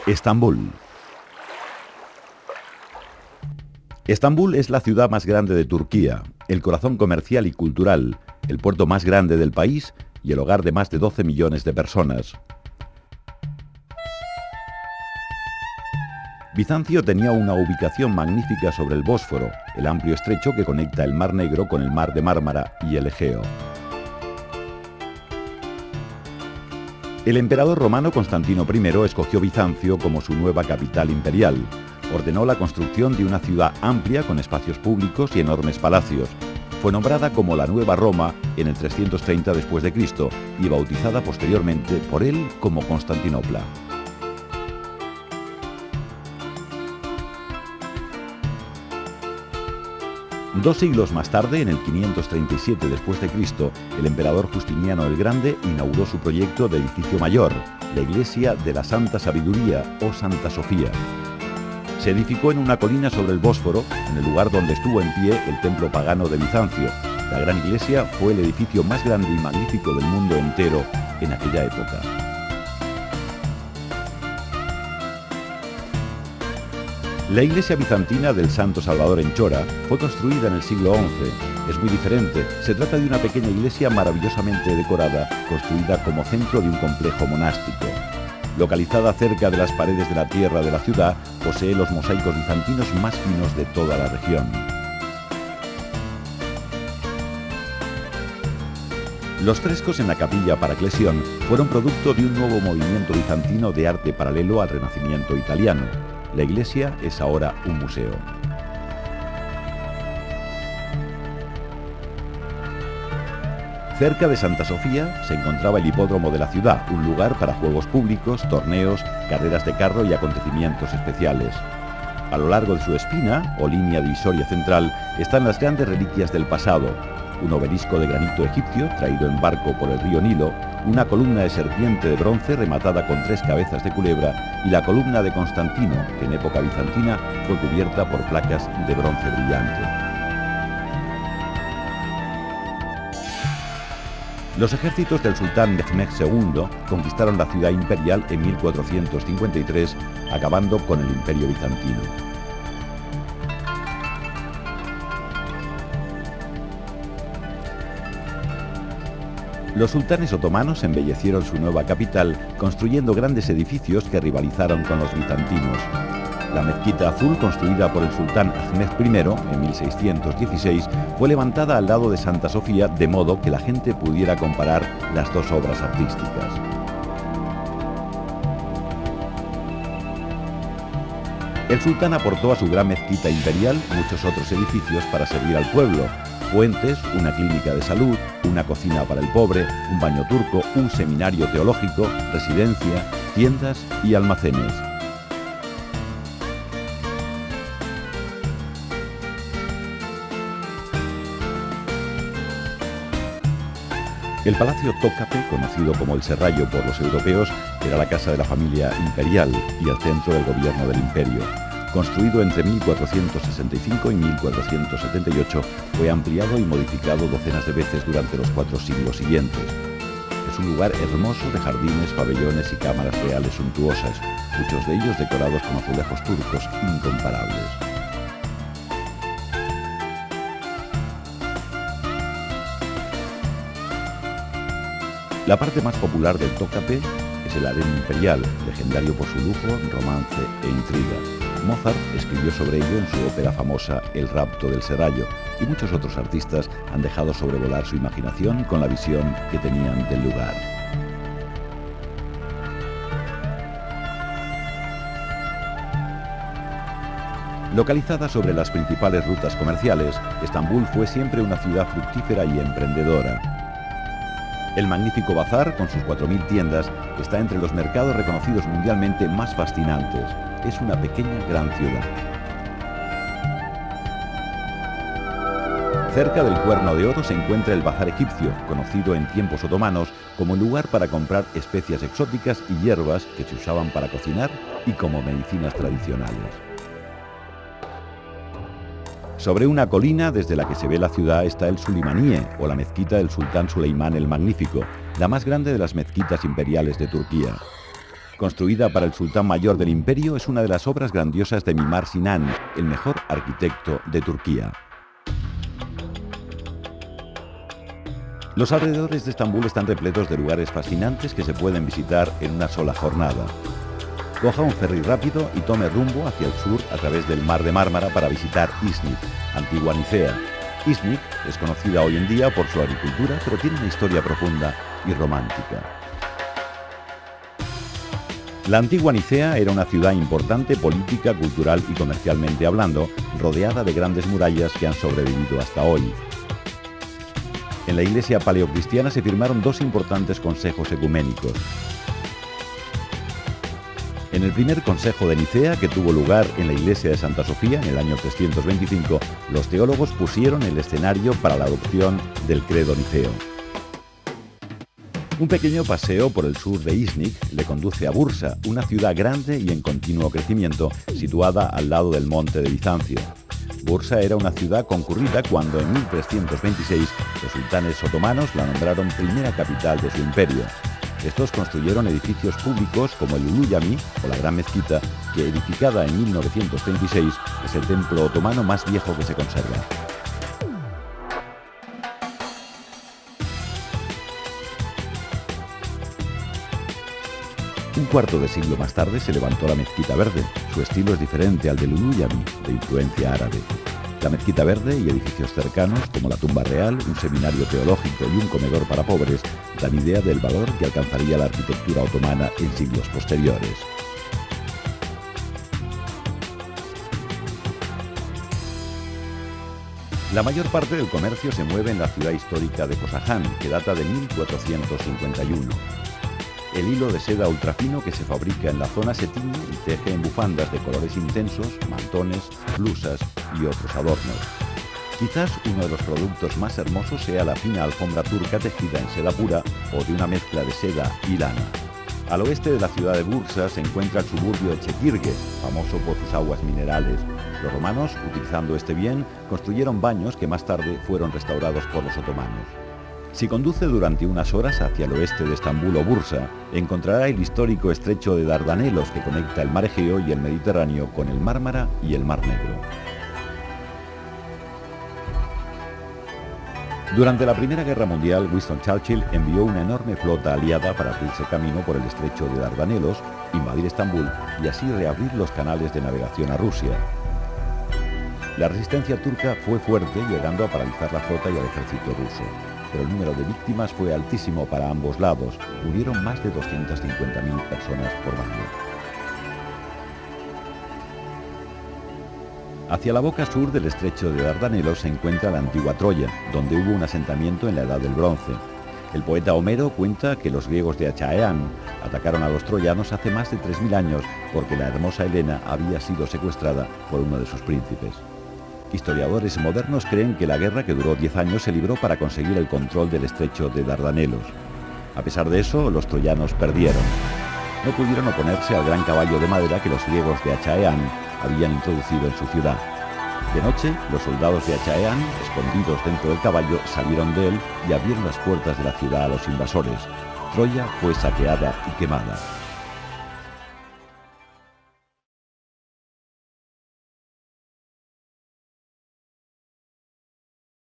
Estambul. Estambul es la ciudad más grande de Turquía, el corazón comercial y cultural, el puerto más grande del país y el hogar de más de 12 millones de personas. Bizancio tenía una ubicación magnífica sobre el Bósforo, el amplio estrecho que conecta el Mar Negro con el Mar de Mármara y el Egeo. El emperador romano Constantino I escogió Bizancio como su nueva capital imperial. Ordenó la construcción de una ciudad amplia con espacios públicos y enormes palacios. Fue nombrada como la Nueva Roma en el 330 después de Cristo y bautizada posteriormente por él como Constantinopla. Dos siglos más tarde, en el 537 después de Cristo, el emperador Justiniano el Grande inauguró su proyecto de edificio mayor, la Iglesia de la Santa Sabiduría o Santa Sofía. Se edificó en una colina sobre el Bósforo, en el lugar donde estuvo en pie el templo pagano de Bizancio. La gran iglesia fue el edificio más grande y magnífico del mundo entero en aquella época. La iglesia bizantina del Santo Salvador en Chora fue construida en el siglo XI. Es muy diferente. Se trata de una pequeña iglesia maravillosamente decorada, construida como centro de un complejo monástico. Localizada cerca de las paredes de la tierra de la ciudad, posee los mosaicos bizantinos más finos de toda la región. Los frescos en la capilla Paraclesión fueron producto de un nuevo movimiento bizantino de arte paralelo al Renacimiento italiano. La iglesia es ahora un museo. Cerca de Santa Sofía se encontraba el hipódromo de la ciudad, un lugar para juegos públicos, torneos, carreras de carro y acontecimientos especiales. A lo largo de su espina, o línea divisoria central, están las grandes reliquias del pasado: un obelisco de granito egipcio traído en barco por el río Nilo, una columna de serpiente de bronce rematada con 3 cabezas de culebra y la columna de Constantino, que en época bizantina fue cubierta por placas de bronce brillante. Los ejércitos del sultán Mehmed II conquistaron la ciudad imperial en 1453, acabando con el imperio bizantino. Los sultanes otomanos embellecieron su nueva capital construyendo grandes edificios que rivalizaron con los bizantinos. La mezquita azul, construida por el sultán Ahmed I en 1616, fue levantada al lado de Santa Sofía de modo que la gente pudiera comparar las dos obras artísticas. El sultán aportó a su gran mezquita imperial muchos otros edificios para servir al pueblo: fuentes, una clínica de salud, una cocina para el pobre, un baño turco, un seminario teológico, residencia, tiendas y almacenes. El Palacio Tócape, conocido como el Serrallo por los europeos, era la casa de la familia imperial y el centro del gobierno del imperio. Construido entre 1465 y 1478, fue ampliado y modificado docenas de veces durante los 4 siglos siguientes. Es un lugar hermoso de jardines, pabellones y cámaras reales suntuosas, muchos de ellos decorados con azulejos turcos incomparables. La parte más popular del Tócape es el harén imperial, legendario por su lujo, romance e intriga. Mozart escribió sobre ello en su ópera famosa El rapto del Serrallo, y muchos otros artistas han dejado sobrevolar su imaginación con la visión que tenían del lugar. Localizada sobre las principales rutas comerciales, Estambul fue siempre una ciudad fructífera y emprendedora. El magnífico bazar, con sus 4000 tiendas, está entre los mercados reconocidos mundialmente más fascinantes. Es una pequeña gran ciudad. Cerca del Cuerno de Oro se encuentra el bazar egipcio, conocido en tiempos otomanos como el lugar para comprar especias exóticas y hierbas que se usaban para cocinar y como medicinas tradicionales. Sobre una colina desde la que se ve la ciudad está el Sulimaniye, o la mezquita del sultán Suleimán el Magnífico, la más grande de las mezquitas imperiales de Turquía. Construida para el sultán mayor del imperio, es una de las obras grandiosas de Mimar Sinan, el mejor arquitecto de Turquía. Los alrededores de Estambul están repletos de lugares fascinantes que se pueden visitar en una sola jornada. Coja un ferry rápido y tome rumbo hacia el sur a través del Mar de Mármara para visitar Iznik, antigua Nicea. Iznik es conocida hoy en día por su agricultura, pero tiene una historia profunda y romántica. La antigua Nicea era una ciudad importante política, cultural y comercialmente hablando, rodeada de grandes murallas que han sobrevivido hasta hoy. En la iglesia paleocristiana se firmaron dos importantes consejos ecuménicos. En el primer consejo de Nicea, que tuvo lugar en la iglesia de Santa Sofía en el año 325, los teólogos pusieron el escenario para la adopción del credo niceo. Un pequeño paseo por el sur de Iznik le conduce a Bursa, una ciudad grande y en continuo crecimiento, situada al lado del monte de Bizancio. Bursa era una ciudad concurrida cuando en 1326 los sultanes otomanos la nombraron primera capital de su imperio. Estos construyeron edificios públicos como el Ulu Cami o la Gran Mezquita, que edificada en 1936 es el templo otomano más viejo que se conserva. Un cuarto de siglo más tarde se levantó la Mezquita Verde. Su estilo es diferente al del Ulu Cami, de influencia árabe. La Mezquita Verde y edificios cercanos, como la Tumba Real, un seminario teológico y un comedor para pobres, dan idea del valor que alcanzaría la arquitectura otomana en siglos posteriores. La mayor parte del comercio se mueve en la ciudad histórica de Cosahán, que data de 1451. El hilo de seda ultrafino que se fabrica en la zona se tiñe y teje en bufandas de colores intensos, mantones, blusas y otros adornos. Quizás uno de los productos más hermosos sea la fina alfombra turca tejida en seda pura o de una mezcla de seda y lana. Al oeste de la ciudad de Bursa se encuentra el suburbio de Çekirge, famoso por sus aguas minerales. Los romanos, utilizando este bien, construyeron baños que más tarde fueron restaurados por los otomanos. Si conduce durante unas horas hacia el oeste de Estambul o Bursa, encontrará el histórico estrecho de Dardanelos que conecta el mar Egeo y el Mediterráneo con el Mármara y el Mar Negro. Durante la Primera Guerra Mundial, Winston Churchill envió una enorme flota aliada para abrirse camino por el estrecho de Dardanelos, invadir Estambul y así reabrir los canales de navegación a Rusia. La resistencia turca fue fuerte, llegando a paralizar la flota y al ejército ruso. Pero el número de víctimas fue altísimo para ambos lados. Murieron más de 250.000 personas por bando. Hacia la boca sur del estrecho de Dardanelos se encuentra la antigua Troya, donde hubo un asentamiento en la Edad del Bronce. El poeta Homero cuenta que los griegos de Achaeán atacaron a los troyanos hace más de 3.000 años porque la hermosa Helena había sido secuestrada por uno de sus príncipes. Historiadores modernos creen que la guerra, que duró 10 años, se libró para conseguir el control del estrecho de Dardanelos. A pesar de eso, los troyanos perdieron. No pudieron oponerse al gran caballo de madera que los griegos de Achaeán habían introducido en su ciudad. De noche, los soldados de Achaeán, escondidos dentro del caballo, salieron de él y abrieron las puertas de la ciudad a los invasores. Troya fue saqueada y quemada.